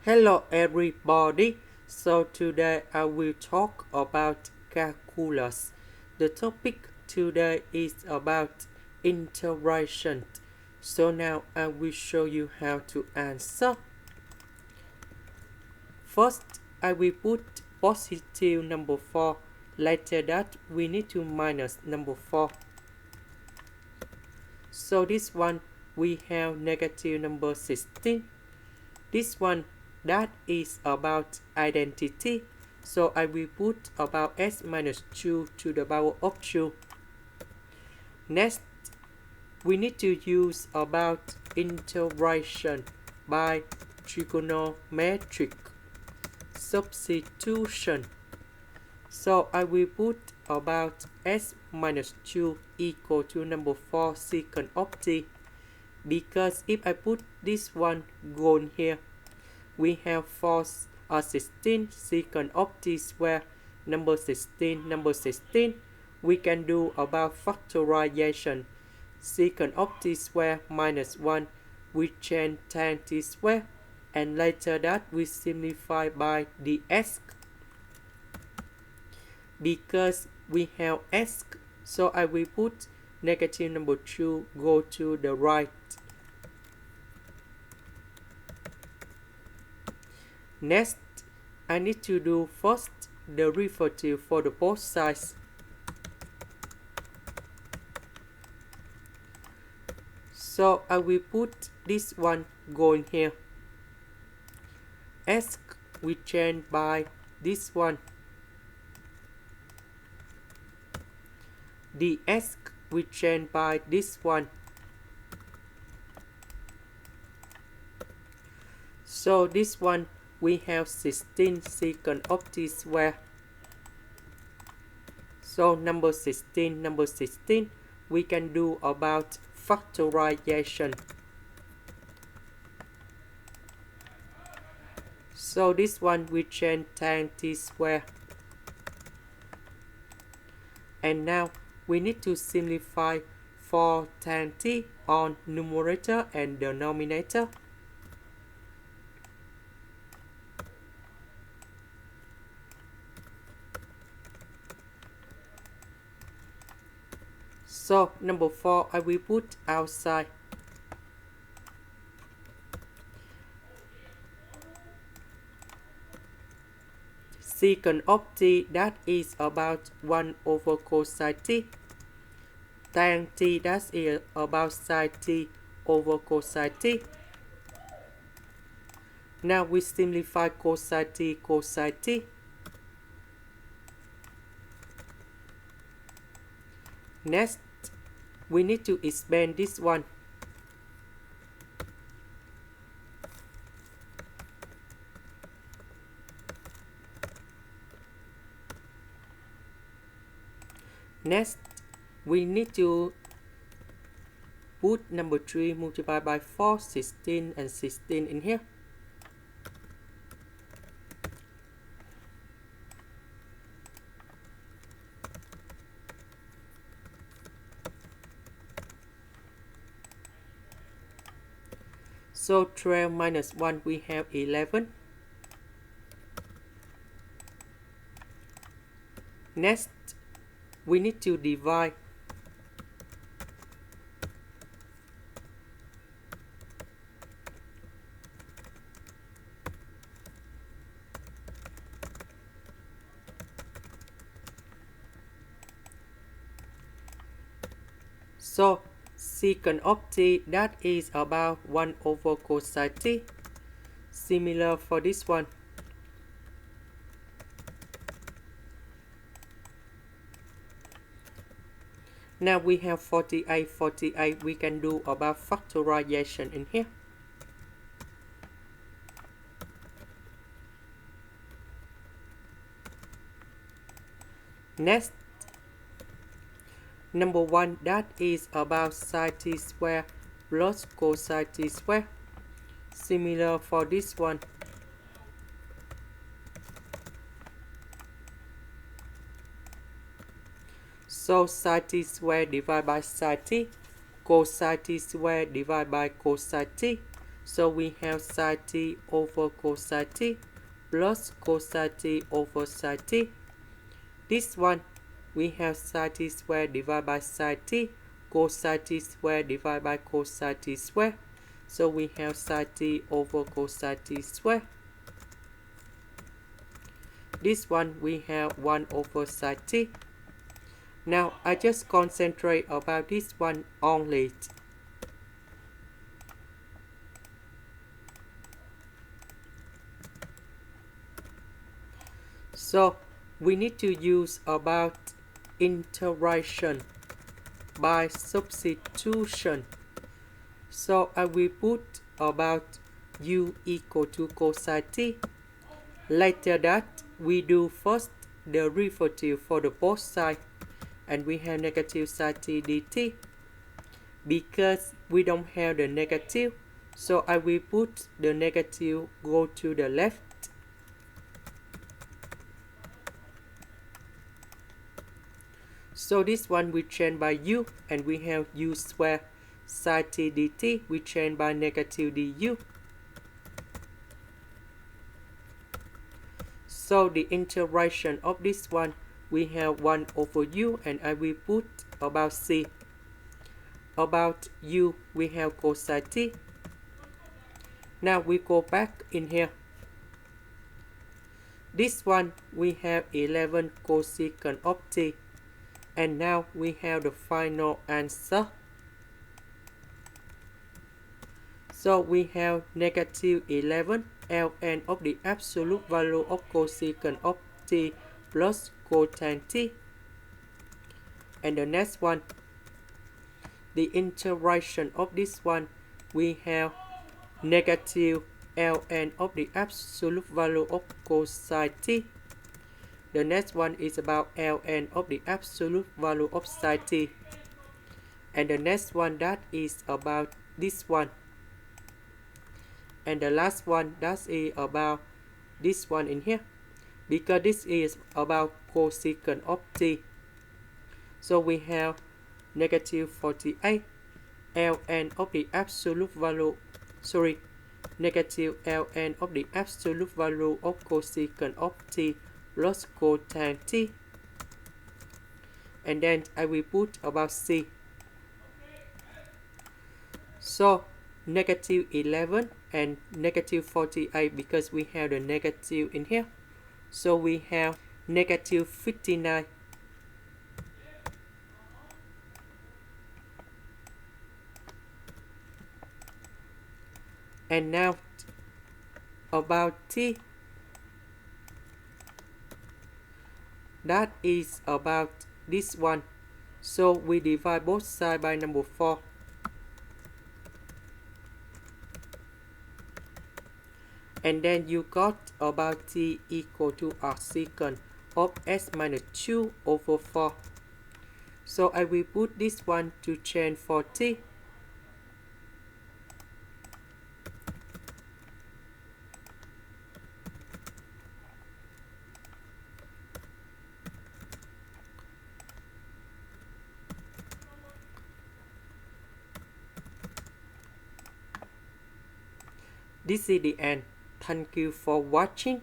Hello everybody, so today I will talk about calculus. The topic today is about integration. So now I will show you how to answer. First, I will put positive number 4. Later that, we need to minus number 4. So this one, we have negative number 16. This one, that is about identity. So I will put about s minus 2 to the power of 2. Next, we need to use about integration by trigonometric substitution. So I will put about s minus 2 equal to number 4 secant of t. Because if I put this one gone here, we have 16 secant of t square, number 16, we can do about factorization. Secant of t square minus 1, we change tan t square, and later that we simplify by the s. Because we have s, so I will put negative number 2 go to the right. Next, I need to do first the derivative for the both sides. So I will put this one going here. S we change by this one. The s we change by this one. So this one we have 16 secant of t square. So number 16, we can do about factorization. So this one we change tan t square. And now we need to simplify for tan t on numerator and denominator. So number 4 I will put outside. Secant of t, that is about 1 over cosine t. Tan t, that is about sine t over cosine t. Now we simplify cosine t. Next, we need to expand this one. Next, we need to put number 3 multiplied by 4, 16 and 16 in here. So 12 minus 1, we have 11. Next, we need to divide. So secant of t, that is about 1 over cosine t. Similar for this one. Now we have 48, we can do about factorization in here. Next, number 1, that is about sine t square plus cosine t square. Similar for this one. So sine t square divided by sine t, cosine t square divided by cosine t. So we have sine t over cosine t plus cosine t over sine t. This one, we have sine t squared divided by sine t, cosine t squared divided by cosine t squared. So we have sine t over cosine t squared. This one, we have 1 over sine t. Now, I just concentrate about this one only. So, we need to use about integration by substitution. So, I will put about u equal to cosine t. Later that, we do first the derivative for the both sides, and we have negative sine t dt. Because we don't have the negative, so I will put the negative go to the left. So this one we change by u, and we have u squared sine t dt, we change by negative du. So the integration of this one, we have 1 over u, and I will put about c. About u, we have cosine t. Now we go back in here. This one, we have 11 cosecant of t. And now we have the final answer. So we have negative 11 ln of the absolute value of cosecant of t plus cotan t. And the next one, the integration of this one, we have negative ln of the absolute value of cosine t. The next one is about ln of the absolute value of sine t. And the next one, that is about this one. And the last one, that is about this one in here. Because this is about cosecant of t. So we have negative 48 ln of the absolute value, negative ln of the absolute value of cosecant of t plus cotan t. And then I will put about c. So negative 11 and negative 48, because we have the negative in here. So we have negative 59. And now about t, that is about this one. So we divide both sides by number 4. And then you got about t equal to arcsecant of s minus 2 over 4. So I will put this one to change for t. This is the end. Thank you for watching.